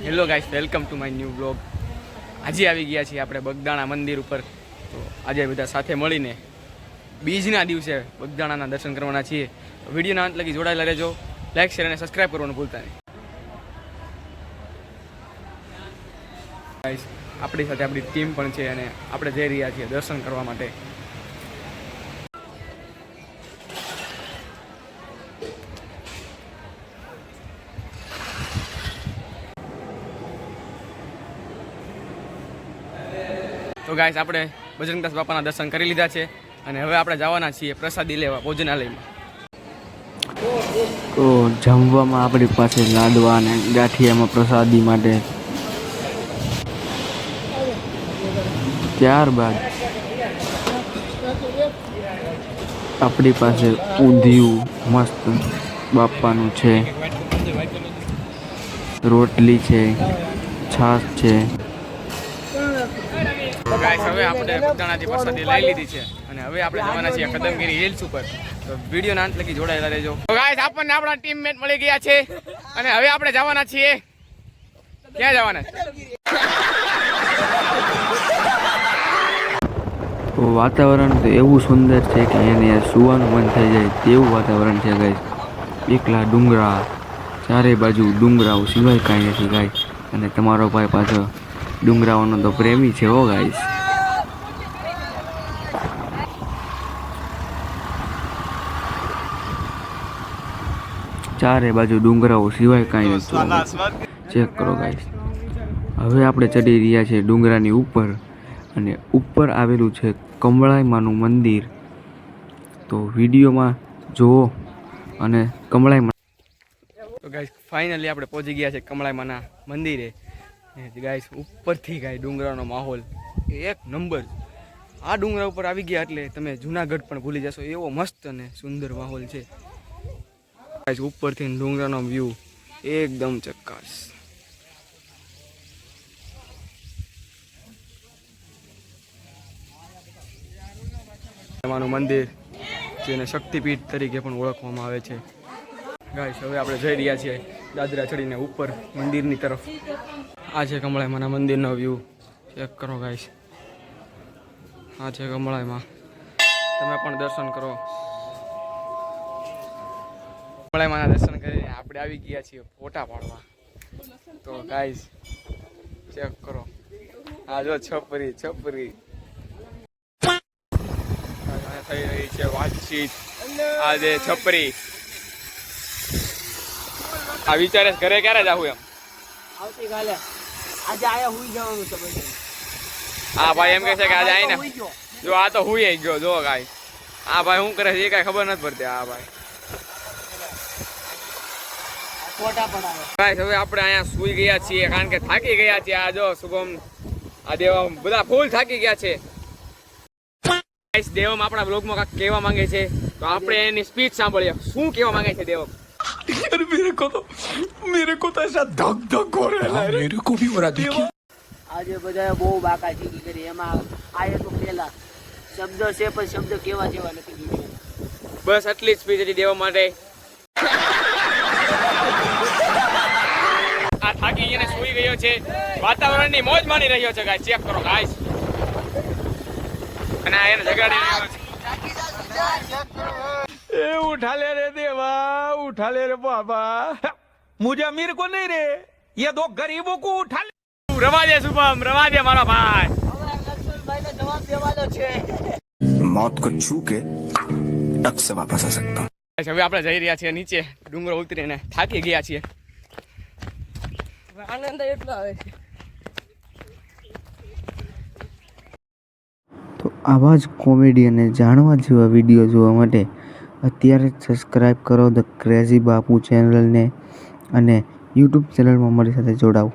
Hello guys, welcome to my new blog. આજે આવી ગયા છીએ આપણે બગદાણા મંદિર ઉપર. તો આજે બધા સાથે મળીને બીજના દિવસે બગદાણાના દર્શન કરવાના છીએ. વિડીયોના અંત લગી જોડાયેલા રહેજો. લાઈક, શેર અને સબસ્ક્રાઈબ કરવાનું ભૂલતા નહીં. ગાઈસ, આપણી સાથે આપણી ટીમ પણ છે અને આપણે જઈ રહ્યા છીએ દર્શન કરવા માટે. તો ગાઈસ, આપણે બજરંગદાસ બાપાના દર્શન કરી લીધા છે અને હવે આપણે જવાના છીએ પ્રસાદી લેવા ભોજનાલયમાં. તો જમવામાં આપણી પાસે લાડવા અને ગાંઠિયામાં પ્રસાદી માટે. ત્યારબાદ આપણી પાસે ઊંધિયું મસ્ત બાપાનું છે, રોટલી છે, છાશ છે. તો ગાઈસ, હવે આપણે બગદાણાથી પ્રસાદી લઈ લીધી છે અને હવે આપણે જવાના છીએ કદમગીરી હિલ્સ ઉપર. તો વિડીયોના અંત લગી જોડાયેલા રહેજો. તો ગાઈસ, આપણને આપણા ટીમમેટ મળી ગયા છે અને હવે આપણે જવાના છીએ. ક્યાં જવાના છે? વાતાવરણ તો એવું સુંદર છે કે એને સુવાનું મન થઈ જાય તેવું વાતાવરણ છે ગાઈસ. એકલા ડુંગરા, ચારે બાજુ ડુંગરાઓ સિવાય કાંઈ નથી ગાઈસ. અને તમારો ભાઈ પાછો ડુંગરાઓનો તો પ્રેમી છે હો ગાઈસ. ચારે બાજુ ડુંગરાઓ સિવાય કાંઈ નથી. ચેક કરો ગાઈસ. હવે આપણે ચડી રહ્યા છીએ ડુંગરાની ઉપર અને ઉપર આવેલું છે કમળાઈમાનું મંદિર. તો વિડીયોમાં જુઓ અને કમળાઈમાં. તો ગાઈસ, ફાઇનલી આપણે પહોંચી ગયા છે કમળાઈમાના મંદિરે. ગાઈસ, ઉપરથી ગાય ડુંગરાનો માહોલ એક નંબર. આ ડુંગરા ઉપર આવી ગયા એટલે તમે જુનાગઢ પણ ભૂલી જશો એવો મસ્ત અને સુંદર માહોલ છે. ગાઈસ, ઉપરથી ડુંગરાનો વ્યૂ એકદમ ચક્કાસ. એમાંનું મંદિર જેને શક્તિપીઠ તરીકે પણ ઓળખવામાં આવે છે. ગાઈસ, હવે આપણે જઈ રહ્યા છીએ દાદરા ચડીને ઉપર મંદિરની તરફ. આ છે કમળાઈમાના મંદિરનો વ્યૂ. ચેક કરો ગાઈસ, આ છે કમળાઈમાં. તમે પણ દર્શન કરો. કમળાઈમાના દર્શન કરીને આપણે આવી ગયા છીએ ફોટા પાડવા. તો ગાઈસ, ચેક કરો. આ જો છપરી છપરી થઈ રહી છે વાતચીત. આજે છપરી આ વિચારે ઘરે ક્યારે જાવું એમ? આવતીકાલે. આજે આયા હુઈ જવાનું છે બધે. હા ભાઈ એમ કહે છે કે આજે આવીને જો આ તો હુઈ ગયો. જો ગાય આ ભાઈ શું કરે છે એ કઈ ખબર નથી પડતી. આ ભાઈ ફોટા પડાવે. ગાઈસ, હવે આપણે અહીંયા સુઈ ગયા છીએ કારણ કે થાકી ગયા છીએ. આ જો શુભમ, આ દેવા બધા ફૂલ થાકી ગયા છે. ગાઈસ, દેવમ આપણા બ્લોગમાં કાંઈક કહેવા માંગે છે તો આપણે એની સ્પીચ સાંભળીએ. શું કહેવા માંગે છે દેવમ? यार मेरे को तो ऐसा धक धक हो रहा है. मेरे को भी हो रहा है. આજે બધા બહુ બાકાચીકી કરી. એમાં આયે તો પેલા શબ્દ છે પણ શબ્દ કેવા જેવા નથી કીધું. બસ આટલી જ સ્પીચ હતી દેવા માટે. આ થાકી ગઈને સુઈ ગયો છે. વાતાવરણની મોજ માણી રહ્યો છે ગાઈસ. ચેક કરો ગાઈસ. અને આ એને જગાડી રહ્યો છે. उठा ले रे देवा, उठा ले रे बाबा. मुझे अमीर को नहीं रे, ये दो गरीबों को उठा ले. રવા દે શુભમ, રવા દે મારો ભાઈ. લક્ષ્મણભાઈને જવાબ દેવાનો છે. मौत को छू के टक से वापस आ सकता हूँ. હવે આપણે જઈ રહ્યા છીએ નીચે ડુંગરો ઉતરીને થાકી ગયા છીએ. આનંદ એટલો આવે છે. તો આવા જ કોમેડી અને જાણવા જેવા વિડીયો જોવા માટે અત્યારે જ સબસ્ક્રાઈબ કરો ધ ક્રેઝી બાપુ ચેનલને અને યુટ્યુબ ચેનલમાં મારી સાથે જોડાઓ.